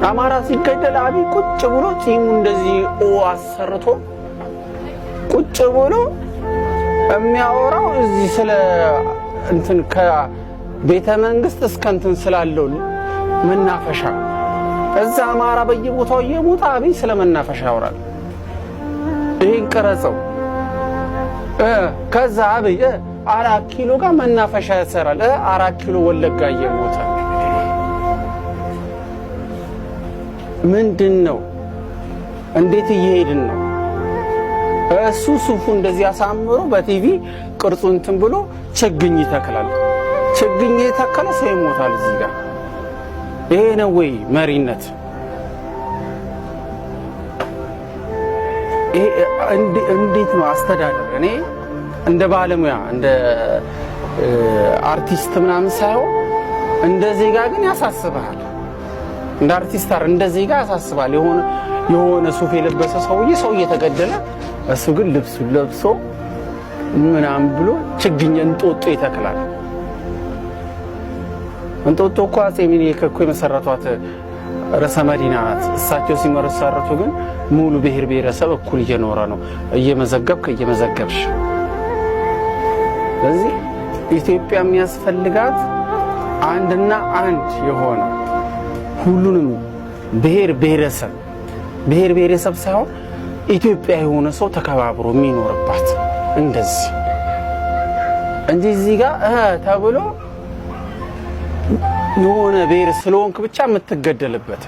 አማራ ሲገደል አብይ ቁጭ ብሎ ጺሙ እንደዚህ አሰርቶ ቁጭ ብሎ የሚያወራው እዚህ ስለ እንትን ከቤተ መንግስት እስከ እንትን ስላለው መናፈሻ እዛ አማራ በየቦታው እየሞተ አብይ ስለ መናፈሻ ያወራል። ይሄን ቀረጸው ከዛ አብይ 4 ኪሎ ጋር መናፈሻ ያሰራል። 4 ኪሎ ወለጋ እየሞተ ምንድነው? እንዴት እየሄድን ነው? እሱ ሱፉ እንደዚህ አሳምሮ በቲቪ ቅርጹን እንትን ብሎ ችግኝ ይተክላል። ችግኝ የተከለ ሰው ይሞታል እዚህ ጋር። ይሄ ነው ወይ መሪነት? እንዴት ነው አስተዳደር? እኔ እንደ ባለሙያ እንደ አርቲስት ምናምን ሳይሆን እንደ ዜጋ ግን ያሳስባል። እንደ አርቲስት እንደ ዜጋ ያሳስባል። የሆነ ሱፍ የለበሰ ሰው እየተገደለ እሱ ግን ልብሱን ለብሶ ምናምን ብሎ ችግኝ እንጦጦ ይተክላል። እንጦጦ እኮ አፄ ምኒልክ እኮ የመሰረቷት ርዕሰ መዲና ናት። እሳቸው ሲመሰረቱ ግን ሙሉ ብሔር ብሔረሰብ እኩል እየኖረ ነው። እየመዘገብሽ ስለዚህ ኢትዮጵያ የሚያስፈልጋት አንድና አንድ የሆነ ሁሉንም ብሔር ብሔረሰብ ሳይሆን ኢትዮጵያ የሆነ ሰው ተከባብሮ የሚኖርባት እንደዚህ እንጂ እዚህ ጋር ተብሎ የሆነ ብሔር ስለሆንክ ብቻ የምትገደልበት